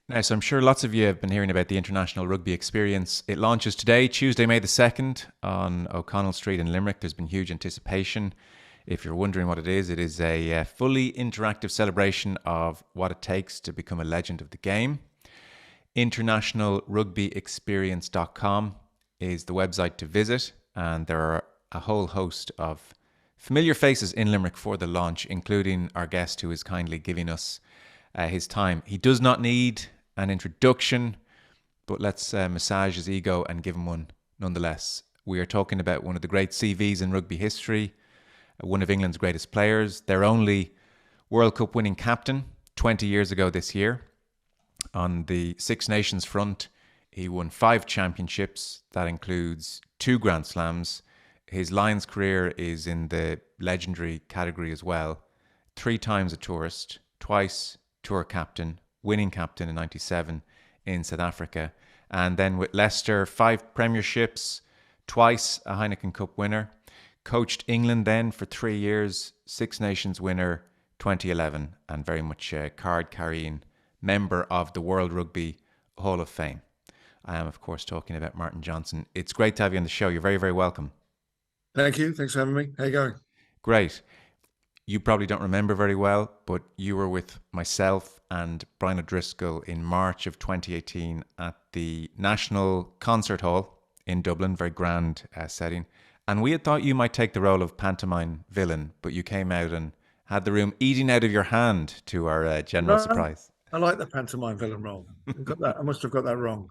Now, so I'm sure lots of you have been hearing about the International Rugby Experience. It launches today, Tuesday, May the 2nd, on O'Connell Street in Limerick. There's been huge anticipation. If you're wondering what it is a fully interactive celebration of what it takes to become a legend of the game. Internationalrugbyexperience.com is the website to visit, and there are a whole host of familiar faces in Limerick for the launch, including our guest who is kindly giving us his time. He does not need an introduction, but let's massage his ego and give him one nonetheless. We are talking about one of the great CVs in rugby history, one of England's greatest players, their only World Cup winning captain 20 years ago this year. On the Six Nations front, he won 5 championships. That includes 2 Grand Slams. His Lions career is in the legendary category as well. 3 times a tourist, twice tour captain, winning captain in 97 in South Africa. And then with Leicester, 5 premierships, twice a Heineken Cup winner. Coached England then for 3 years, Six Nations winner 2011, and very much a card-carrying member of the World Rugby Hall of Fame. I am, of course, talking about Martin Johnson. It's great to have you on the show. You're very, very welcome. Thank you. Thanks for having me. How you going? Great. You probably don't remember very well, but you were with myself and Brian O'Driscoll in March of 2018 at the National Concert Hall in Dublin, very grand setting. And we had thought you might take the role of pantomime villain, but you came out and had the room eating out of your hand, to our general surprise. I like the pantomime villain role. I must have got that wrong.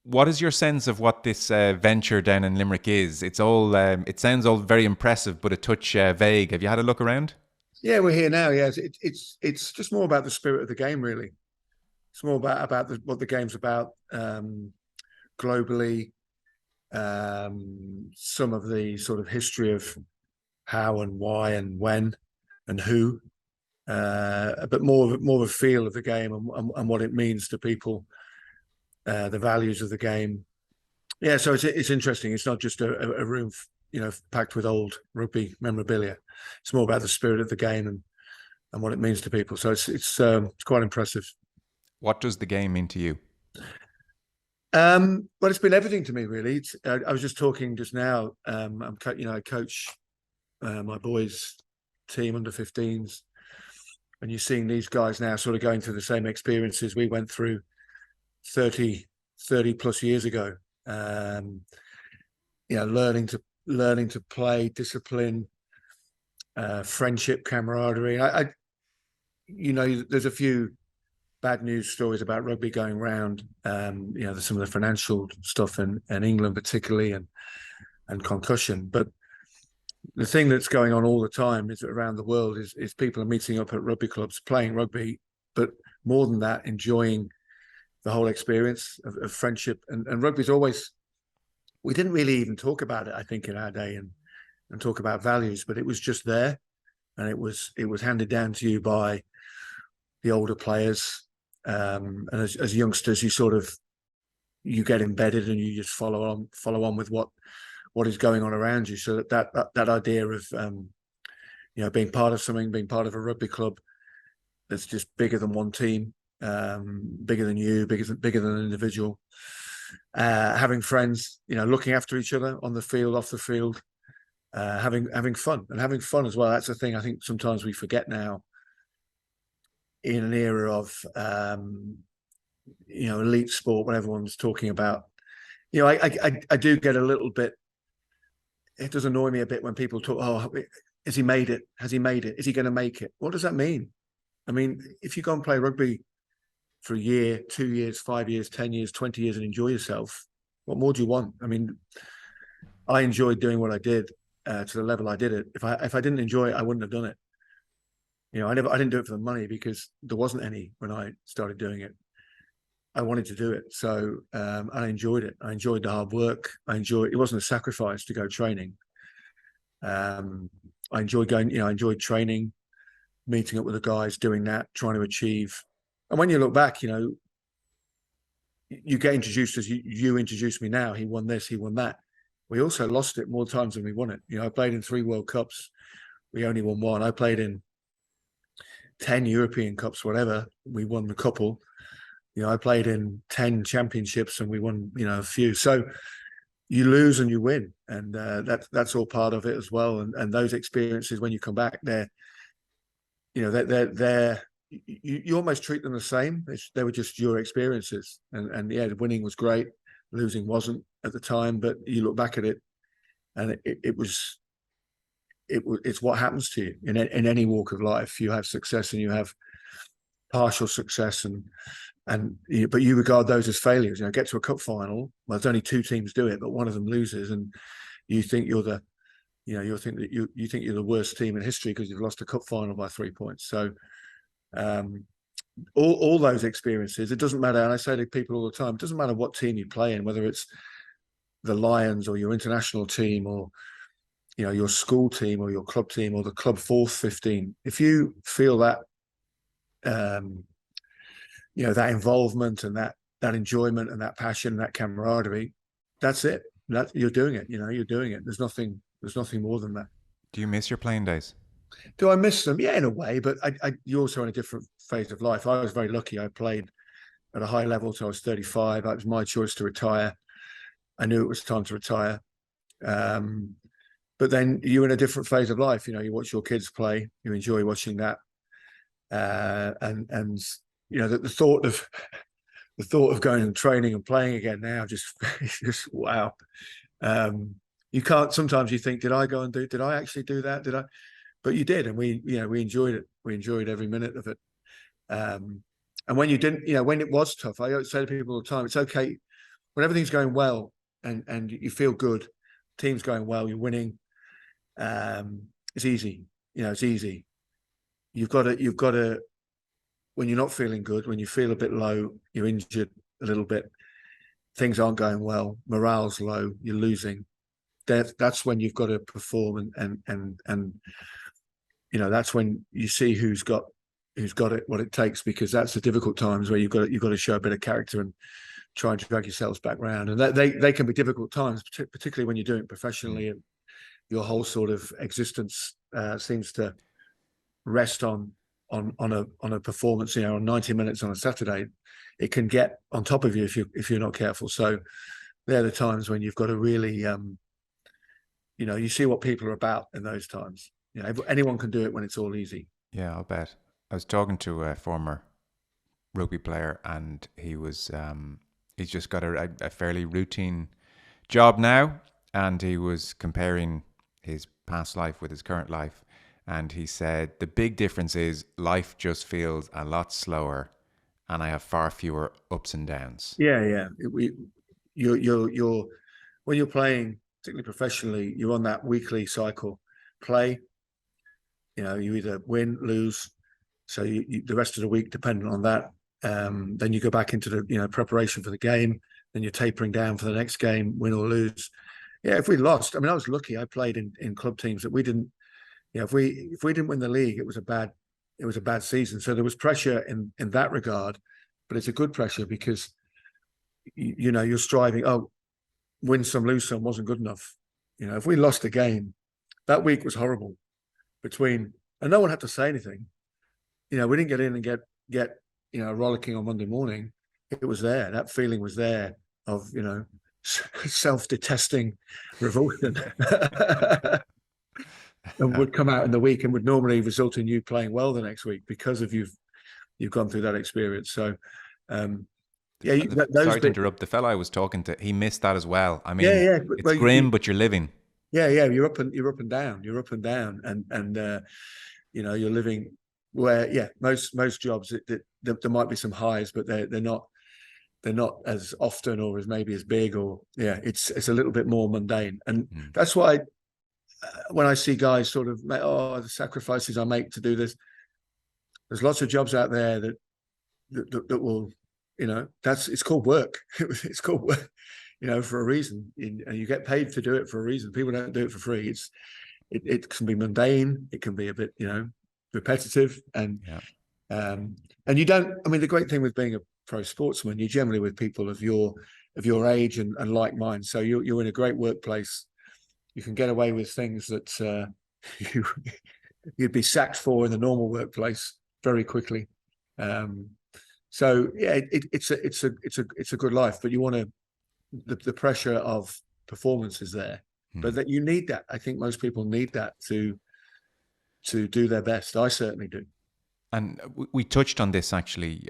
What is your sense of what this venture down in Limerick is? It's all. It sounds all very impressive, but a touch vague. Have you had a look around? Yeah, we're here now. Yes, it's just more about the spirit of the game, really. It's more about what the game's about globally. Some of the sort of history of how and why and when and who, but more of a feel of the game and what it means to people, the values of the game. Yeah, so it's interesting. It's not just a room, packed with old rugby memorabilia. It's more about the spirit of the game and what it means to people. So it's quite impressive. What does the game mean to you? Well, it's been everything to me, really. I was just talking just now. I coach my boys' team under 15s, and you're seeing these guys now sort of going through the same experiences we went through 30 plus years ago. Learning to play, discipline, friendship, camaraderie. There's a few bad news stories about rugby going around. There's some of the financial stuff in England particularly, and concussion. But the thing that's going on all the time is around the world is people are meeting up at rugby clubs, playing rugby, but more than that, enjoying the whole experience of friendship. And rugby's always, we didn't really even talk about it, I think, in our day and talk about values, but it was just there, and it was handed down to you by the older players. And as youngsters, you get embedded and you just follow on with what is going on around you. So that idea of being part of something, being part of a rugby club that's just bigger than one team, bigger than you, bigger than an individual, having friends, looking after each other on the field, off the field, having fun as well. That's the thing I think sometimes we forget now in an era of elite sport when everyone's talking about. I do get a little bit, it does annoy me a bit when people talk, oh, has he made it? Has he made it? Is he going to make it? What does that mean? I mean, if you go and play rugby for a year, 2 years, 5 years, 10 years, 20 years and enjoy yourself, what more do you want? I mean, I enjoyed doing what I did to the level I did it. If I didn't enjoy it, I wouldn't have done it. I didn't do it for the money because there wasn't any when I started doing it. I wanted to do it. So I enjoyed it. I enjoyed the hard work. It wasn't a sacrifice to go training. I enjoyed going, I enjoyed training, meeting up with the guys, doing that, trying to achieve. And when you look back, you get introduced as you introduced me now. He won this, he won that. We also lost it more times than we won it. I played in 3 World Cups. We only won 1. I played in 10 European Cups, whatever. We won a couple. I played in 10 championships and we won, a few. So you lose and you win, and that's all part of it as well. And those experiences, when you come back, they're you almost treat them the same. They were just your experiences, and yeah, the winning was great, losing wasn't at the time, but you look back at it, and it's what happens to you in any walk of life. You have success and you have partial success, but you regard those as failures. Get to a cup final. Well, there's only 2 teams do it, but one of them loses, and you think you're the worst team in history because you've lost a cup final by 3 points. So all those experiences, it doesn't matter. And I say to people all the time, it doesn't matter what team you play in, whether it's the Lions or your international team or your school team or your club team or the club 4th 15. If you feel that that involvement and that enjoyment and that passion and that camaraderie, that's it. You're doing it. You're doing it. There's nothing more than that. Do you miss your playing days? Do I miss them? Yeah, in a way, but you're also in a different phase of life. I was very lucky. I played at a high level till I was 35. It was my choice to retire. I knew it was time to retire. But then you're in a different phase of life. You watch your kids play. You enjoy watching that. And the thought of going and training and playing again now just wow. You can't. Sometimes you think, did I actually do that? Did I? But you did, and we enjoyed it. We enjoyed every minute of it. And when you didn't, when it was tough, I say to people all the time, it's okay when everything's going well and you feel good, team's going well, you're winning. It's easy. It's easy. You've got to. When you're not feeling good, when you feel a bit low, you're injured a little bit, things aren't going well, morale's low, you're losing. That's when you've got to perform, and that's when you see who's got it, what it takes, because that's the difficult times where you've got to show a bit of character and try and drag yourselves back round. And they can be difficult times, particularly when you're doing it professionally, and your whole sort of existence seems to rest on a performance, on 90 minutes on a Saturday. It can get on top of you if you're not careful. So they're the times when you've got to really, you see what people are about in those times. Anyone can do it when it's all easy. Yeah, I'll bet. I was talking to a former rugby player, and he's just got a fairly routine job now, and he was comparing his past life with his current life. And he said, the big difference is life just feels a lot slower, and I have far fewer ups and downs. Yeah. You're when you're playing, particularly professionally, you're on that weekly cycle. Play, you either win, lose. So the rest of the week, dependent on that. Then you go back into the preparation for the game. Then you're tapering down for the next game, win or lose. Yeah, if we lost, I was lucky. I played in club teams that we didn't. If we didn't win the league, it was a bad season. So there was pressure in that regard, but it's a good pressure because you're striving. Oh, win some, lose some wasn't good enough. If we lost a game, that week was horrible. And no one had to say anything. We didn't get in and get rollicking on Monday morning. It was there. That feeling was there of self-detesting revulsion. And would come out in the week and would normally result in you playing well the next week because of you've gone through that experience. So, sorry to interrupt. The fella I was talking to, he missed that as well. It's grim, but you're living. Yeah, you're up and down. You're up and down, and you're living where most jobs there might be some highs, but they're not as often or as maybe as big, or it's a little bit more mundane, and that's why. When I see guys sort of, the sacrifices I make to do this, there's lots of jobs out there that will, it's called work. It's called work, for a reason, and you get paid to do it for a reason. People don't do it for free. It can be mundane. It can be a bit, repetitive, and you don't. The great thing with being a pro sportsman, you're generally with people of your age and like mind. So you're in a great workplace. You can get away with things that you'd be sacked for in the normal workplace. very quickly. So yeah, it's a good life, but you want to, the pressure of performance is there, but that you need that. I think most people need that to do their best. I certainly do. And we touched on this actually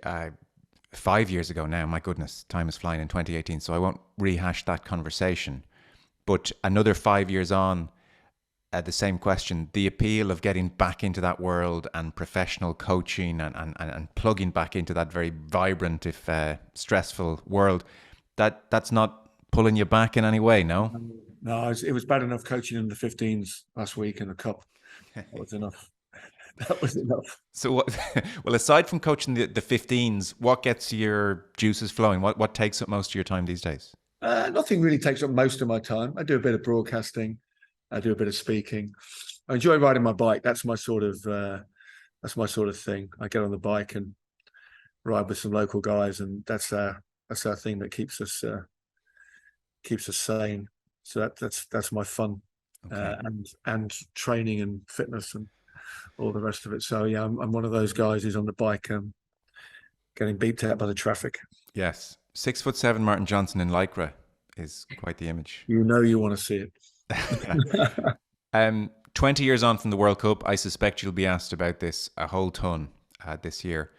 5 years ago now. My goodness, time is flying, in 2018. So I won't rehash that conversation. But another 5 years on, the same question, the appeal of getting back into that world and professional coaching and plugging back into that very vibrant, if stressful world, that's not pulling you back in any way, no? No, it was bad enough coaching in the 15s last week in the Cup. That was enough. That was enough. So, well, aside from coaching the 15s, what gets your juices flowing? What takes up most of your time these days? Nothing really takes up most of my time. I do a bit of broadcasting. I do a bit of speaking. I enjoy riding my bike. That's my sort of thing. I get on the bike and ride with some local guys, and that's our thing that keeps us sane. So that's my fun, okay. And training and fitness and all the rest of it. So yeah, I'm one of those guys who's on the bike getting beeped out by the traffic. Yes, 6'7" Martin Johnson in Lycra is quite the image. You want to see it. 20 years on from the World Cup, I suspect you'll be asked about this a whole ton this year.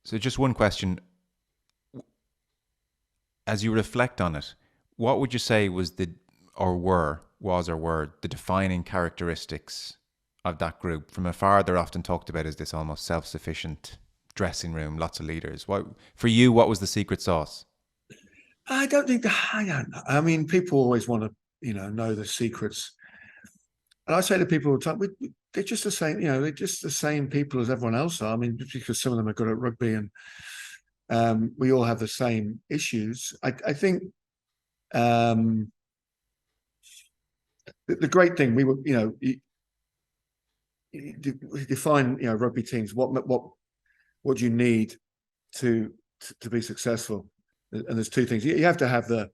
So just one question. As you reflect on it, what would you say was the defining characteristics of that group? From afar, they're often talked about as this almost self-sufficient dressing room, lots of leaders. For you, what was the secret sauce? I don't know. I mean, people always want to, know the secrets. And I say to people all the time, they're just the same, they're just the same people as everyone else are. I mean, because some of them are good at rugby and we all have the same issues. I think the great thing, we were, define, rugby teams, what do you need to be successful? And there's two things. You have to have the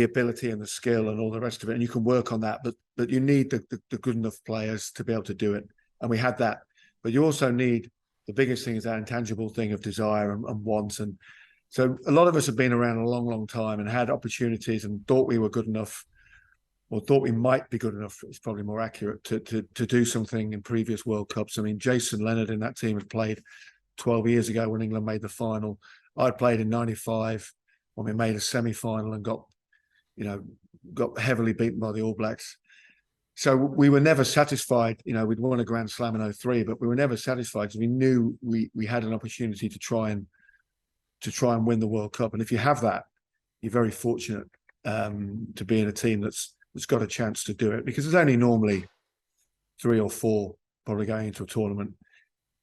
ability and the skill and all the rest of it, and you can work on that, but you need the good enough players to be able to do it, and we had that. But you also need, the biggest thing is that intangible thing of desire and want. And so a lot of us have been around a long, long time and had opportunities and thought we were good enough, or thought we might be good enough, it's probably more accurate, to do something in previous World Cups. I mean, Jason Leonard in that team had played 12 years ago when England made the final. I'd played in 95 when we made a semi-final and got heavily beaten by the All Blacks. So we were never satisfied. We'd won a Grand Slam in 03, but we were never satisfied because we knew we had an opportunity to try and win the World Cup. And if you have that, you're very fortunate to be in a team that's got a chance to do it, because there's only normally 3 or 4 probably going into a tournament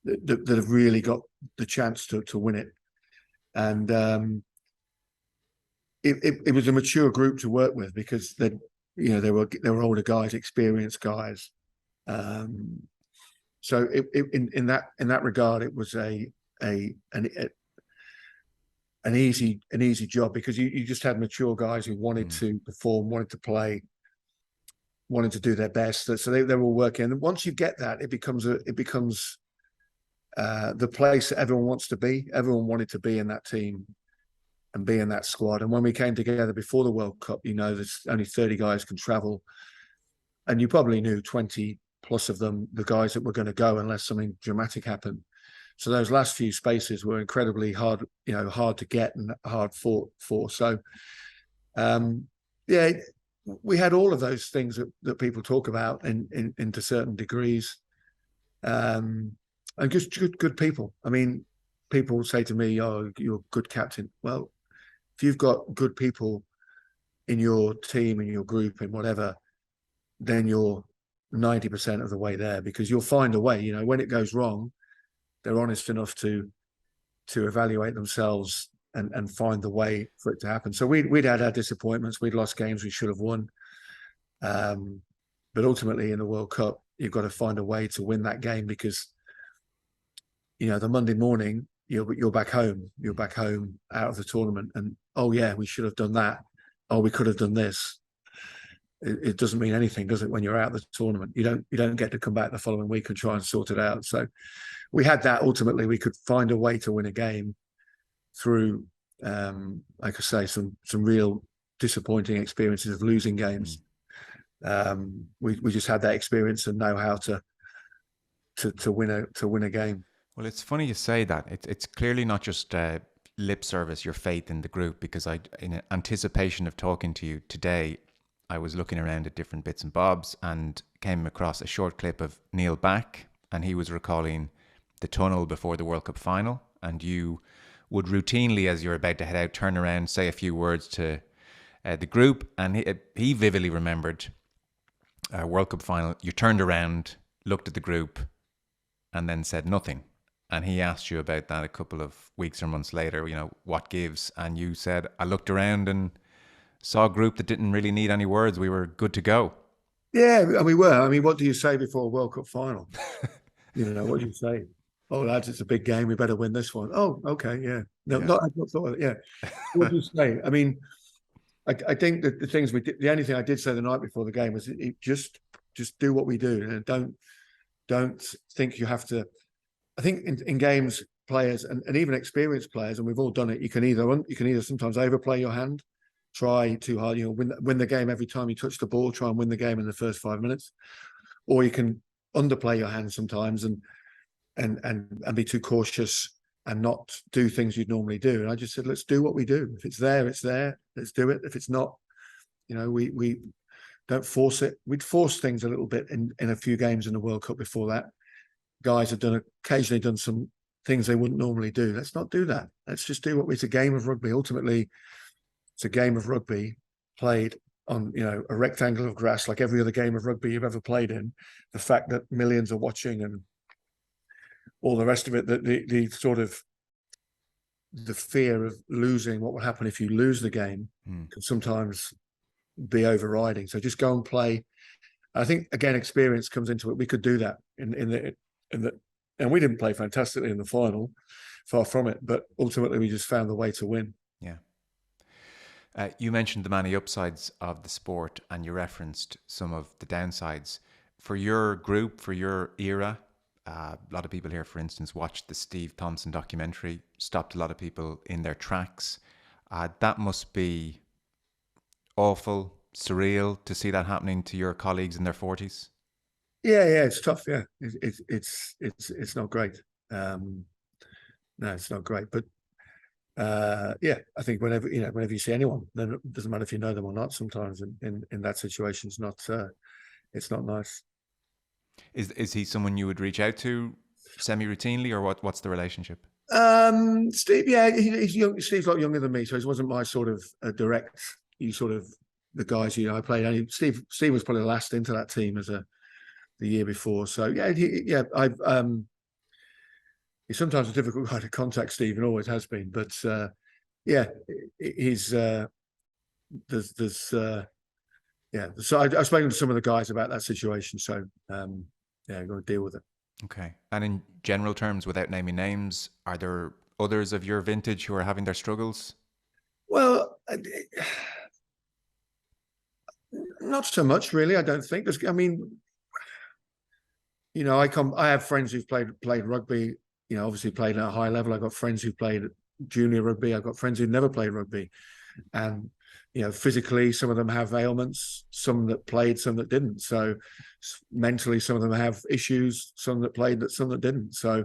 that have really got the chance to win it. And it was a mature group to work with, because they were older guys, experienced guys. So in that regard, it was an easy job, because you just had mature guys who wanted to perform, wanted to play, wanted to do their best. So they were all working. And once you get that, it becomes the place that everyone wants to be. Everyone wanted to be in that team and be in that squad. And when we came together before the World Cup, there's only 30 guys can travel. And you probably knew 20 plus of them, the guys that were going to go unless something dramatic happened. So those last few spaces were incredibly hard to get and hard fought for. So, we had all of those things that people talk about into certain degrees. And just good people. I mean, people say to me, "Oh, you're a good captain." Well, if you've got good people in your team, in your group, and whatever, then you're 90% of the way there, because you'll find a way. When it goes wrong, they're honest enough to evaluate themselves and find the way for it to happen. So we'd had our disappointments. We'd lost games we should have won. But ultimately in the World Cup, you've got to find a way to win that game, because, the Monday morning, you're back home. You're back home out of the tournament. And, oh, yeah, we should have done that. Oh, we could have done this. it doesn't mean anything, does it? When you're out of the tournament, you don't get to come back the following week and try and sort it out. So we had that. Ultimately, we could find a way to win a game through, like I say, some real disappointing experiences of losing games. We just had that experience and know how to win a game. Well, it's funny you say that. It's clearly not just lip service, your faith in the group, because in anticipation of talking to you today, I was looking around at different bits and bobs and came across a short clip of Neil Back, and he was recalling the tunnel before the World Cup final, and you would routinely, as you're about to head out, turn around, say a few words to the group, and he vividly remembered World Cup final. You turned around, looked at the group, and then said nothing. And he asked you about that a couple of weeks or months later, what gives? And you said, I looked around and saw a group that didn't really need any words. We were good to go. Yeah, and we were. I mean, what do you say before a World Cup final? What do you say? Oh, lads, it's a big game. We better win this one. Oh, okay, yeah. No, yeah. I've not thought of it. Yeah. What do you say? I mean, I think that the things we did, the only thing I did say the night before the game was just do what we do, and don't think you have to. I think in games, players and even experienced players, and we've all done it. You can either sometimes overplay your hand, try too hard, win the game every time you touch the ball, try and win the game in the first 5 minutes, or you can underplay your hand sometimes and be too cautious and not do things you'd normally do. And I just said, let's do what we do. If it's there, it's there. Let's do it. If it's not, we don't force it. We'd force things a little bit in a few games in the World Cup before that. Guys have occasionally done some things they wouldn't normally do. Let's not do that. Let's just do what it's a game of rugby. Ultimately, it's a game of rugby played on, a rectangle of grass like every other game of rugby you've ever played in. The fact that millions are watching and all the rest of it, the sort of the fear of losing, what will happen if you lose the game, can sometimes be overriding. So just go and play. I think again, experience comes into it. We could do that and we didn't play fantastically in the final, far from it. But ultimately, we just found the way to win. Yeah. You mentioned the many upsides of the sport, and you referenced some of the downsides. For your group, for your era, a lot of people here, for instance, watched the Steve Thompson documentary, stopped a lot of people in their tracks. That must be awful, surreal to see that happening to your colleagues in their 40s. Yeah, it's tough. Yeah, it's not great. No, it's not great. But I think whenever you see anyone, then it doesn't matter if you know them or not. Sometimes in that situation, it's not nice. Is he someone you would reach out to semi-routinely, or what's the relationship? Steve, yeah, he's young. Steve's a lot younger than me, so he wasn't my sort of direct. The guys I played. Steve was probably the last into that team the year before. So he's sometimes a difficult guy to contact, Steve, and always has been. But he's So I've spoken to some of the guys about that situation. So I've got to deal with it. Okay. And in general terms, without naming names, are there others of your vintage who are having their struggles? Well, not so much, really. I don't think. I have friends who've played rugby. Obviously played at a high level. I've got friends who played junior rugby. I've got friends who never played rugby, and physically, some of them have ailments. Some that played, some that didn't. So mentally, some of them have issues. Some that played, some that didn't. So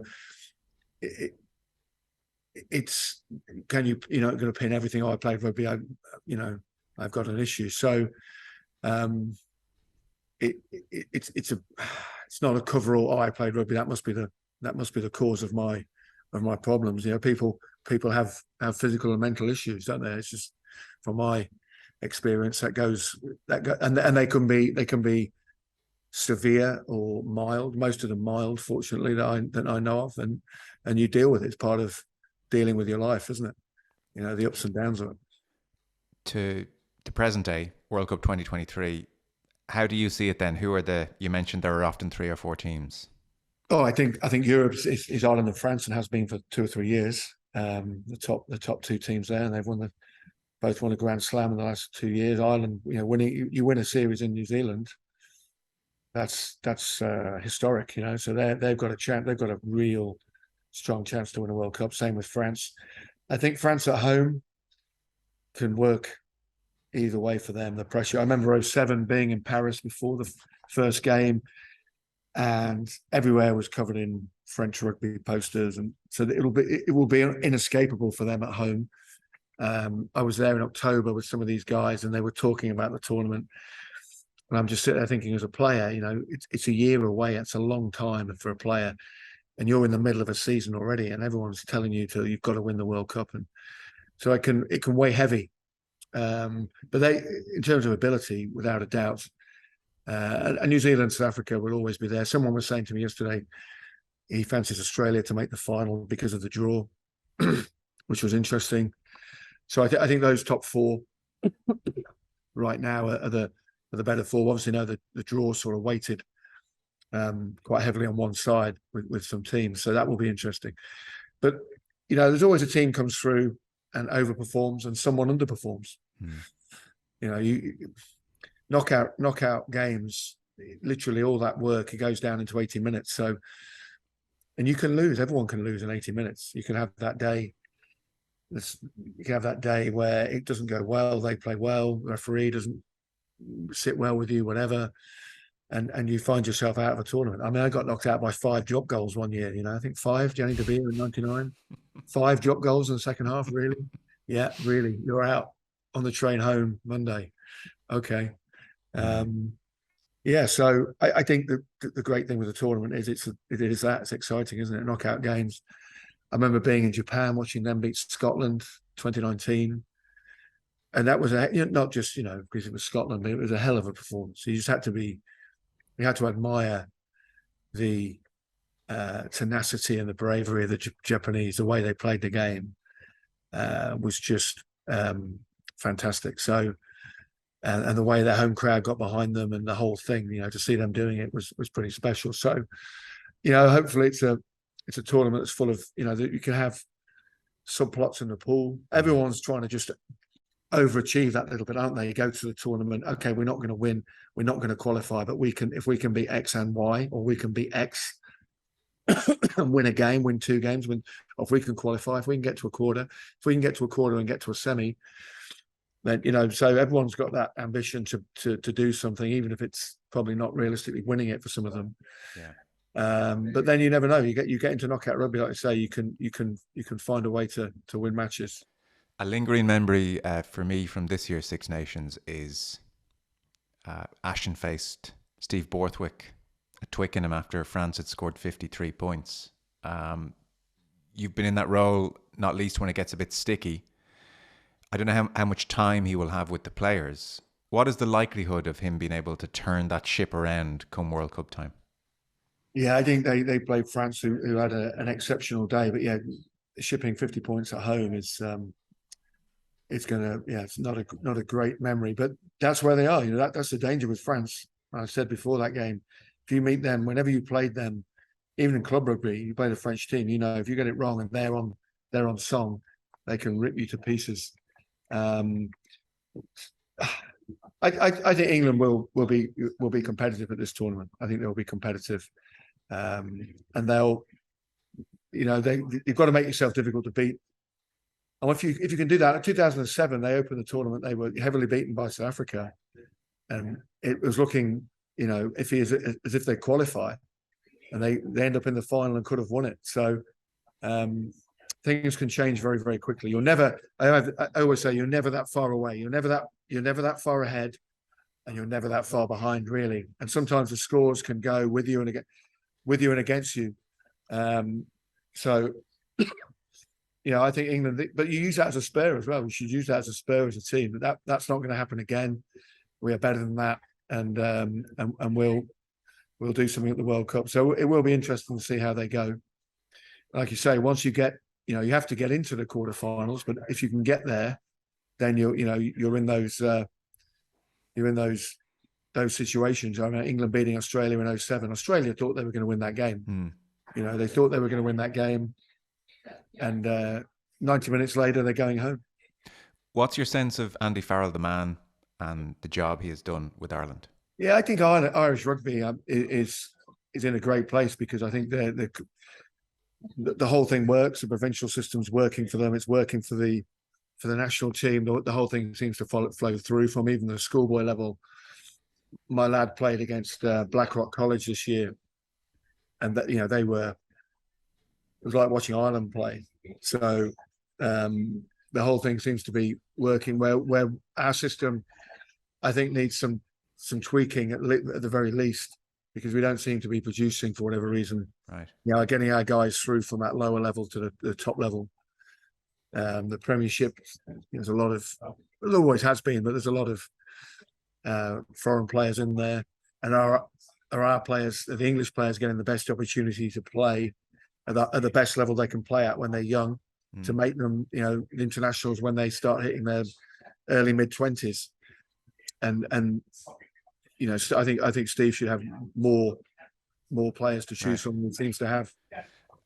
it's going to pin everything. I played rugby. I've got an issue. So it's not a coverall. I played rugby. That must be the cause of my problems. People have physical and mental issues, don't they? It's just from my experience and they can be severe or mild. Most of them mild, fortunately, that I know of, and you deal with it. It's part of dealing with your life, isn't it? The ups and downs of it. To the present day, World Cup 2023. How do you see it then? Who are you mentioned there are often 3 or 4 teams. Oh, I think Europe is Ireland and France, and has been for 2 or 3 years. The top 2 teams there, and they've won both won a Grand Slam in the last 2 years. Ireland, you win a series in New Zealand, that's historic, So they've got a chance. They've got a real strong chance to win a World Cup. Same with France. I think France at home can work either way for them. The pressure. I remember 2007 being in Paris before the first game, and everywhere was covered in French rugby posters, and so it will be inescapable for them at home. I was there in October with some of these guys, and they were talking about the tournament. And I'm just sitting there thinking, as a player, it's a year away. It's a long time for a player, and you're in the middle of a season already, and everyone's telling you you've got to win the World Cup, and so it can weigh heavy. But they, in terms of ability, without a doubt, and New Zealand, South Africa will always be there. Someone was saying to me yesterday, he fancies Australia to make the final because of the draw, which was interesting. So I think those top four right now are the better four. Obviously, now the draw sort of weighted quite heavily on one side with some teams, so that will be interesting. But there's always a team comes through and overperforms, and someone underperforms. You knockout games, literally all that work, it goes down into 80 minutes. So, and you can lose. Everyone can lose in 80 minutes. You can have that day. You can have that day where it doesn't go well. They play well. The referee doesn't sit well with you, whatever, and you find yourself out of a tournament. I mean, I got knocked out by 5 drop goals one year. I think 5. Gianni De Beer in '99, 5 drop goals in the second half. Really? Yeah, really. You're out on the train home Monday. Okay. Yeah. So I think the great thing with the tournament is it's exciting, isn't it? Knockout games. I remember being in Japan watching them beat Scotland 2019. And that was not just, because it was Scotland, but it was a hell of a performance. You had to admire the tenacity and the bravery of the Japanese. The way they played the game was just fantastic. So, and the way their home crowd got behind them and the whole thing, to see them doing it was pretty special. So, hopefully it's a tournament that's full of, that you can have subplots in the pool. Everyone's trying to just overachieve that little bit, aren't they? You go to the tournament, okay, we're not going to win, we're not going to qualify, but if we can beat X and Y, or we can beat X and win a game, win 2 games, or if we can qualify, if we can get to a quarter, and get to a semi, then so everyone's got that ambition to do something, even if it's probably not realistically winning it for some of them. Yeah. But then you never know. You get into knockout rugby, like I say, you can find a way to win matches. A lingering memory for me from this year's Six Nations is ashen-faced Steve Borthwick at Twickenham after France had scored 53 points. You've been in that role, not least when it gets a bit sticky. I don't know how much time he will have with the players. What is the likelihood of him being able to turn that ship around come World Cup time? Yeah, I think they played France, who had an exceptional day. But yeah, shipping 50 points at home is it's not a great memory. But that's where they are. That's the danger with France. I said before that game, if you meet them, whenever you played them, even in club rugby, you play the French team. If you get it wrong and they're on song, they can rip you to pieces. I think England will be competitive at this tournament. I think they'll be competitive, and they'll, you've got to make yourself difficult to beat. And if you can do that, in 2007 they opened the tournament. They were heavily beaten by South Africa, and it was looking, as if they qualify, and they end up in the final and could have won it. So things can change very, very quickly. You're never. I always say you're never that far away. You're never that far ahead, and you're never that far behind, really. And sometimes the scores can go with you and against you. So, I think England. But you use that as a spur as well. We should use that as a spur as a team. But that's not going to happen again. We are better than that, and we'll do something at the World Cup. So it will be interesting to see how they go. Like you say, once you get, you have to get into the quarterfinals. But if you can get there, then you're in those situations. I mean, England beating Australia in 2007. Australia thought they were going to win that game. They thought they were going to win that game, and 90 minutes later they're going home. What's your sense of Andy Farrell, the man, and the job he has done with Ireland? Yeah, I think Irish rugby is in a great place because I think the whole thing works. The provincial system's working for them. It's working for the national team. The whole thing seems to flow through from even the schoolboy level. My lad played against Blackrock College this year, and that it was like watching Ireland play. So the whole thing seems to be working. Where our system, I think, needs some tweaking at the very least, because we don't seem to be producing for whatever reason. Right. Getting our guys through from that lower level to the top level. The Premiership, there's a lot of, there always has been, but there's a lot of foreign players in there, and are our players, the English players, getting the best opportunity to play at the best level they can play at when they're young, to make them, internationals when they start hitting their early mid-20s, and so I think Steve should have more players to choose from than he seems to have.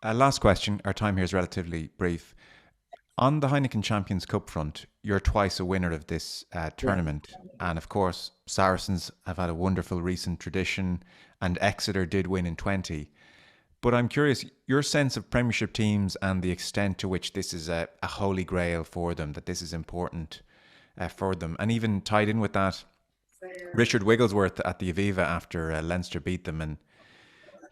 Last question. Our time here is relatively brief. On the Heineken Champions Cup front, you're twice a winner of this tournament. And of course, Saracens have had a wonderful recent tradition, and Exeter did win in 20. But I'm curious, your sense of Premiership teams and the extent to which this is a holy grail for them, that this is important for them. And even tied in with that, Richard Wigglesworth at the Aviva after Leinster beat them, and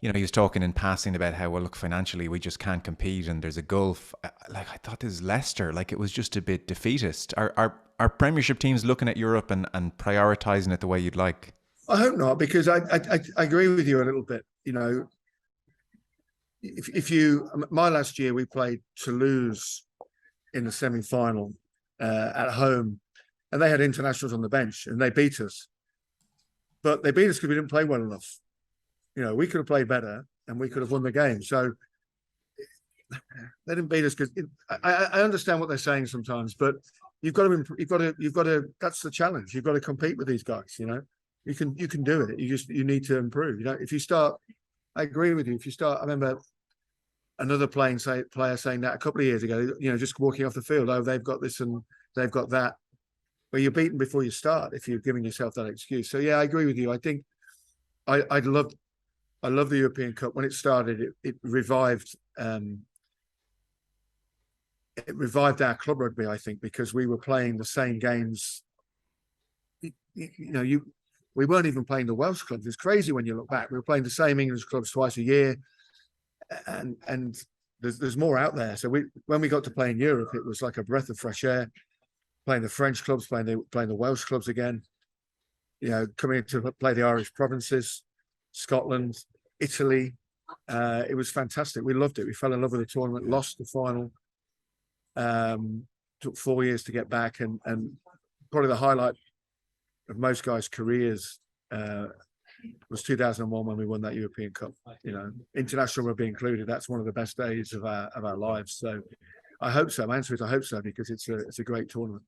he was talking in passing about how, well, look, financially we just can't compete and there's a gulf. I thought this is Leicester, it was just a bit defeatist. Are Premiership teams looking at Europe and prioritising it the way you'd like? I hope not, because I agree with you a little bit. My last year we played Toulouse in the semi-final at home, and they had internationals on the bench and they beat us. But they beat us because we didn't play well enough. We could have played better and we could have won the game. So they didn't beat us because I understand what they're saying sometimes, but you've got to. That's the challenge. You've got to compete with these guys. You can do it. You need to improve. If you start, I agree with you. If you start, I remember another player saying that a couple of years ago. Just walking off the field. Oh, they've got this and they've got that. Well, you're beaten before you start if you're giving yourself that excuse. So yeah, I agree with you. I think I love the European Cup. When it started, it revived our club rugby, I think, because we were playing the same games. We weren't even playing the Welsh clubs. It's crazy when you look back. We were playing the same English clubs twice a year, and there's more out there. So when we got to play in Europe, it was like a breath of fresh air. Playing the French clubs, playing the Welsh clubs again. Coming in to play the Irish provinces, Scotland, Italy. It was fantastic. We loved it. We fell in love with the tournament. Lost the final. Took 4 years to get back, and probably the highlight of most guys' careers was 2001 when we won that European Cup. International rugby included. That's one of the best days of our lives. So I hope so. My answer is I hope so, because it's a great tournament.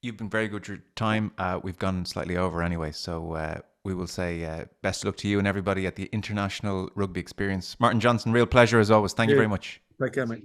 You've been very good with your time. We've gone slightly over anyway, so we will say best of luck to you and everybody at the International Rugby Experience. Martin Johnson, real pleasure as always. Thank you very much. Take care, mate.